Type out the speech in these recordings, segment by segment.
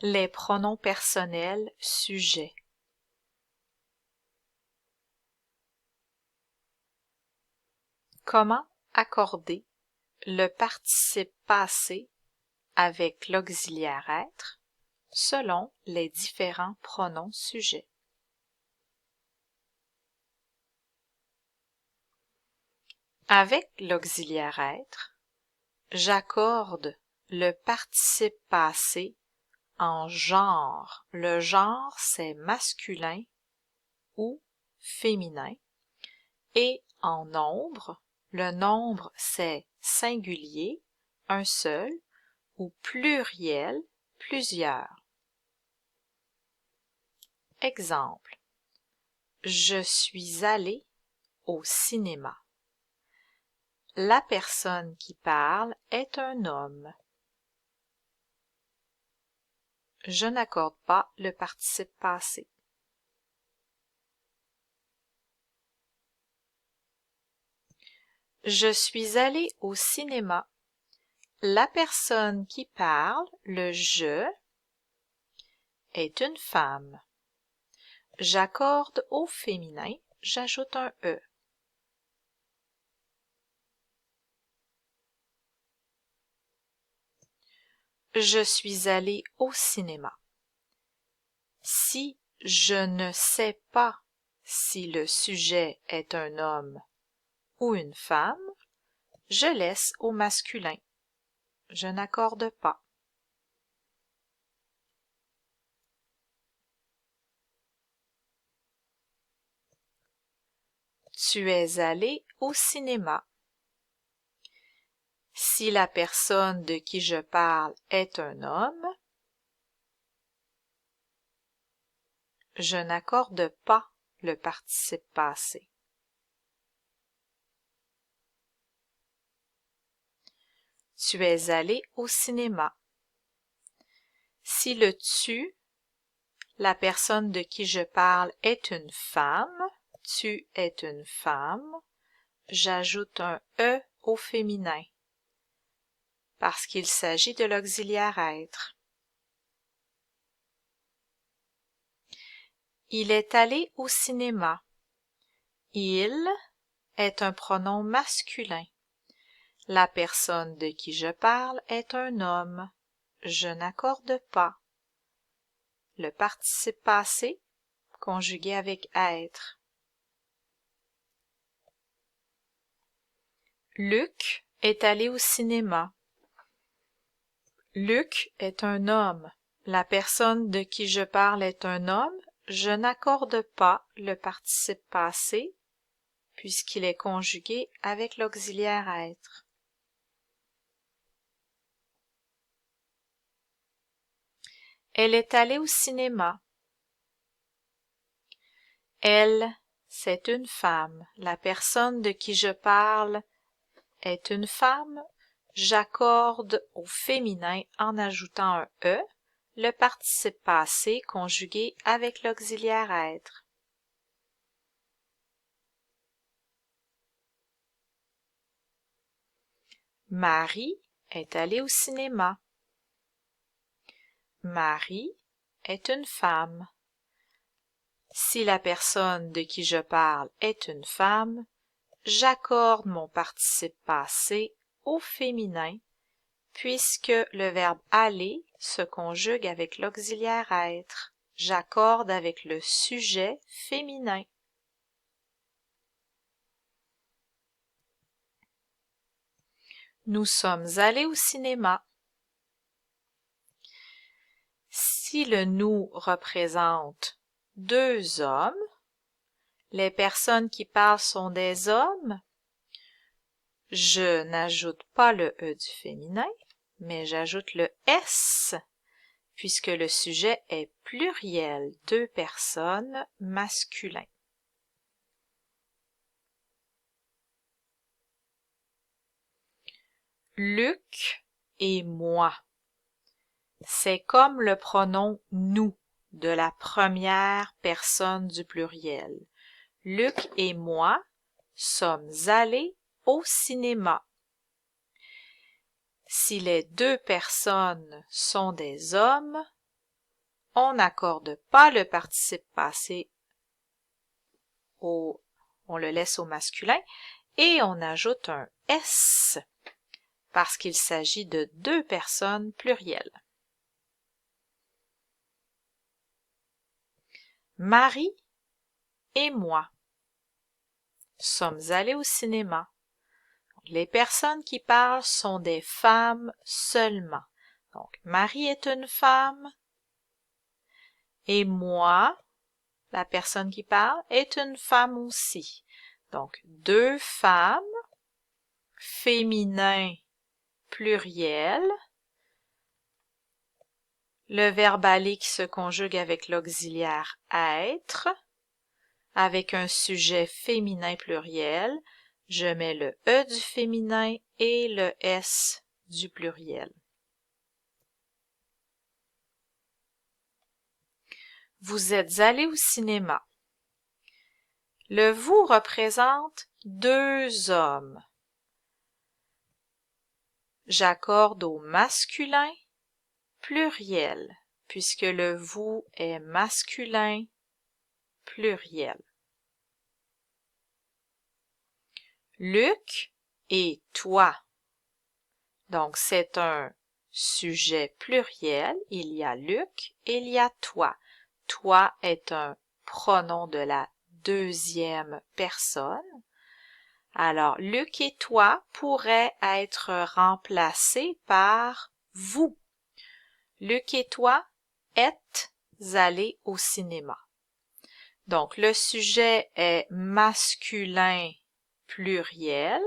Les pronoms personnels sujets. Comment accorder le participe passé avec l'auxiliaire être selon les différents pronoms sujets? Avec l'auxiliaire être, j'accorde le participe passé en genre. Le genre, c'est masculin ou féminin. Et en nombre, le nombre, c'est singulier, un seul, ou pluriel, plusieurs. Exemple. Je suis allé au cinéma. La personne qui parle est un homme. Je n'accorde pas le participe passé. Je suis allé au cinéma. La personne qui parle, le je, est une femme. J'accorde au féminin, j'ajoute un E. Je suis allé au cinéma. Si je ne sais pas si le sujet est un homme ou une femme, je laisse au masculin. Je n'accorde pas. Tu es allé au cinéma. Si la personne de qui je parle est un homme, je n'accorde pas le participe passé. Tu es allé au cinéma. Si le tu, la personne de qui je parle est une femme, tu es une femme, j'ajoute un E au féminin parce qu'il s'agit de l'auxiliaire être. Il est allé au cinéma. Il est un pronom masculin. La personne de qui je parle est un homme. Je n'accorde pas. Le participe passé conjugué avec être. Luc est allé au cinéma. Luc est un homme. La personne de qui je parle est un homme. Je n'accorde pas le participe passé puisqu'il est conjugué avec l'auxiliaire être. Elle est allée au cinéma. Elle, c'est une femme. La personne de qui je parle est une femme. J'accorde au féminin en ajoutant un E, le participe passé conjugué avec l'auxiliaire être. Marie est allée au cinéma. Marie est une femme. Si la personne de qui je parle est une femme, j'accorde mon participe passé au féminin puisque le verbe aller se conjugue avec l'auxiliaire être. J'accorde avec le sujet féminin. Nous sommes allés au cinéma. Si le nous représente deux hommes, les personnes qui parlent sont des hommes, je n'ajoute pas le E du féminin, mais j'ajoute le S, puisque le sujet est pluriel, deux personnes, masculin. Luc et moi. C'est comme le pronom nous de la première personne du pluriel. Luc et moi sommes allés au cinéma. Si les deux personnes sont des hommes, on n'accorde pas le participe passé on le laisse au masculin et on ajoute un S parce qu'il s'agit de deux personnes plurielles. Marie et moi sommes allés au cinéma. Les personnes qui parlent sont des femmes seulement. Donc, Marie est une femme et moi, la personne qui parle, est une femme aussi. Donc, deux femmes, féminin, pluriel. Le verbe aller qui se conjugue avec l'auxiliaire être, avec un sujet féminin pluriel. Je mets le E du féminin et le S du pluriel. Vous êtes allés au cinéma. Le vous représente deux hommes. J'accorde au masculin pluriel, puisque le vous est masculin pluriel. Luc et toi. Donc, c'est un sujet pluriel. Il y a Luc et il y a toi. Toi est un pronom de la deuxième personne. Alors, Luc et toi pourraient être remplacés par vous. Luc et toi êtes allés au cinéma. Donc, le sujet est masculin pluriel.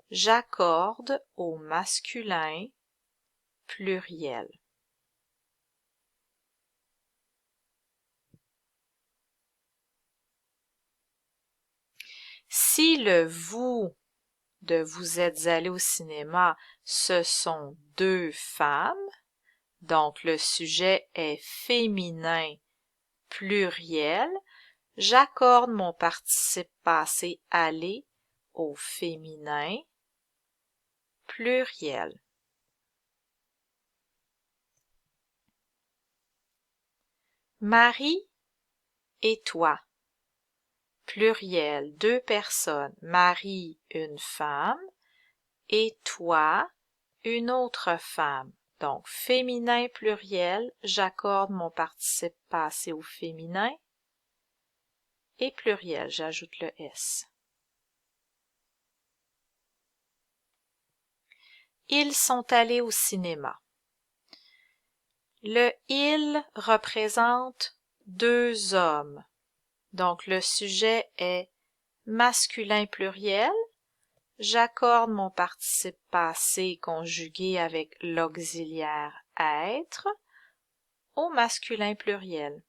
J'accorde au masculin pluriel. Si le vous de vous êtes allés au cinéma, ce sont deux femmes, donc le sujet est féminin pluriel, j'accorde mon participe passé aller au féminin pluriel. Marie et toi. Pluriel, deux personnes. Marie, une femme, et toi, une autre femme. Donc, féminin pluriel, j'accorde mon participe passé au féminin. Et pluriel, j'ajoute le S. Ils sont allés au cinéma. Le « ils » représente deux hommes. Donc, le sujet est masculin pluriel. J'accorde mon participe passé conjugué avec l'auxiliaire être au masculin pluriel.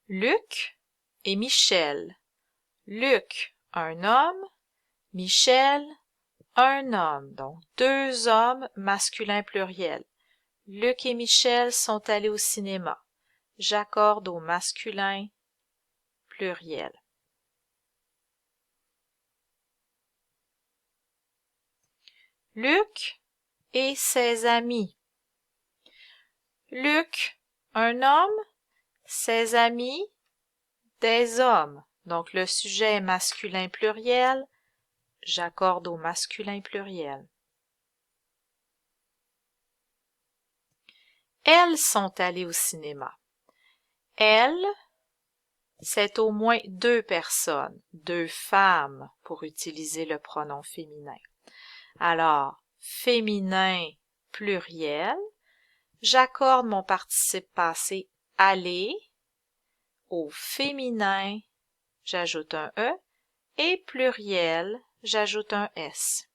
Luc et Michel. Luc, un homme. Michel, un homme. Donc, deux hommes masculin pluriel. Luc et Michel sont allés au cinéma. J'accorde au masculin pluriel. Luc et ses amis. Luc, un homme, ses amis, des hommes. Donc, le sujet est masculin pluriel. J'accorde au masculin pluriel. Elles sont allées au cinéma. Elles, c'est au moins deux personnes, deux femmes pour utiliser le pronom féminin. Alors, féminin pluriel, j'accorde mon participe passé aller au féminin, j'ajoute un E, et pluriel, j'ajoute un S.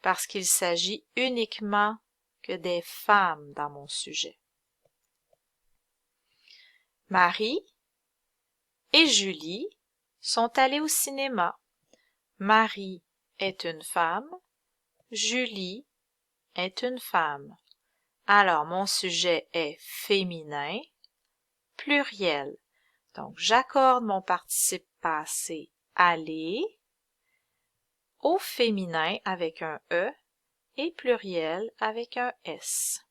Parce qu'il s'agit uniquement que des femmes dans mon sujet. Marie et Julie sont allées au cinéma. Marie est une femme, Julie est une femme. Alors, mon sujet est féminin, pluriel. Donc, j'accorde mon participe passé aller au féminin avec un E et pluriel avec un S.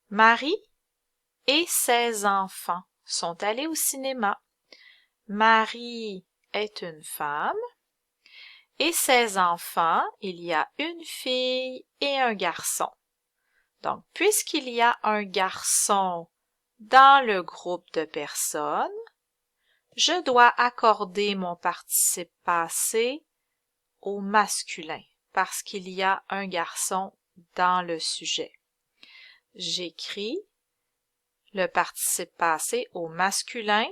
Marie et ses enfants sont allés au cinéma. Marie est une femme et ses enfants, il y a une fille et un garçon. Donc, puisqu'il y a un garçon dans le groupe de personnes, je dois accorder mon participe passé au masculin parce qu'il y a un garçon dans le sujet. J'écris le participe passé au masculin,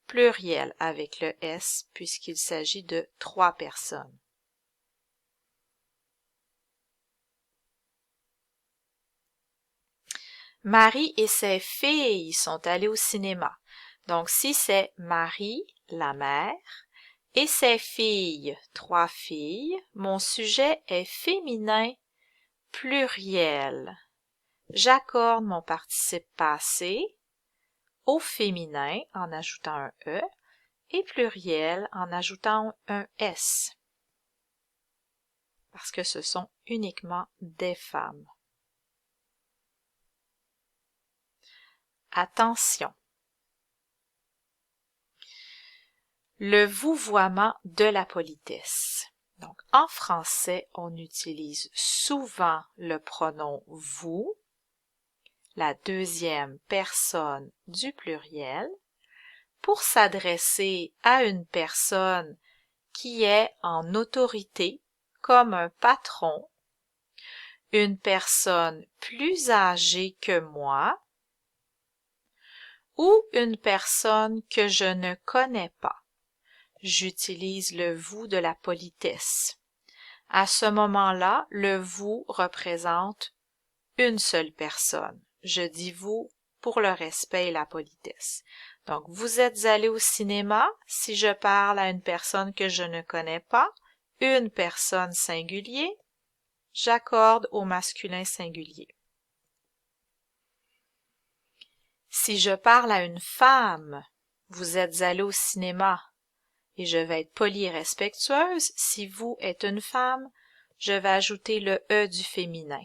pluriel avec le S puisqu'il s'agit de 3 personnes. Marie et ses filles sont allées au cinéma. Donc, si c'est Marie, la mère, et ses filles, 3 filles, mon sujet est féminin, pluriel. J'accorde mon participe passé au féminin en ajoutant un E et pluriel en ajoutant un S, parce que ce sont uniquement des femmes. Attention! Le vouvoiement de la politesse. Donc, en français, on utilise souvent le pronom « vous », la deuxième personne du pluriel, pour s'adresser à une personne qui est en autorité, comme un patron, une personne plus âgée que moi, ou une personne que je ne connais pas. J'utilise le « vous » de la politesse. À ce moment-là, le « vous » représente une seule personne. Je dis « vous » pour le respect et la politesse. Donc, vous êtes allé au cinéma. Si je parle à une personne que je ne connais pas, une personne singulier, j'accorde au masculin singulier. Si je parle à une femme, vous êtes allé au cinéma. Et je vais être polie et respectueuse. Si vous êtes une femme, je vais ajouter le « e » du féminin.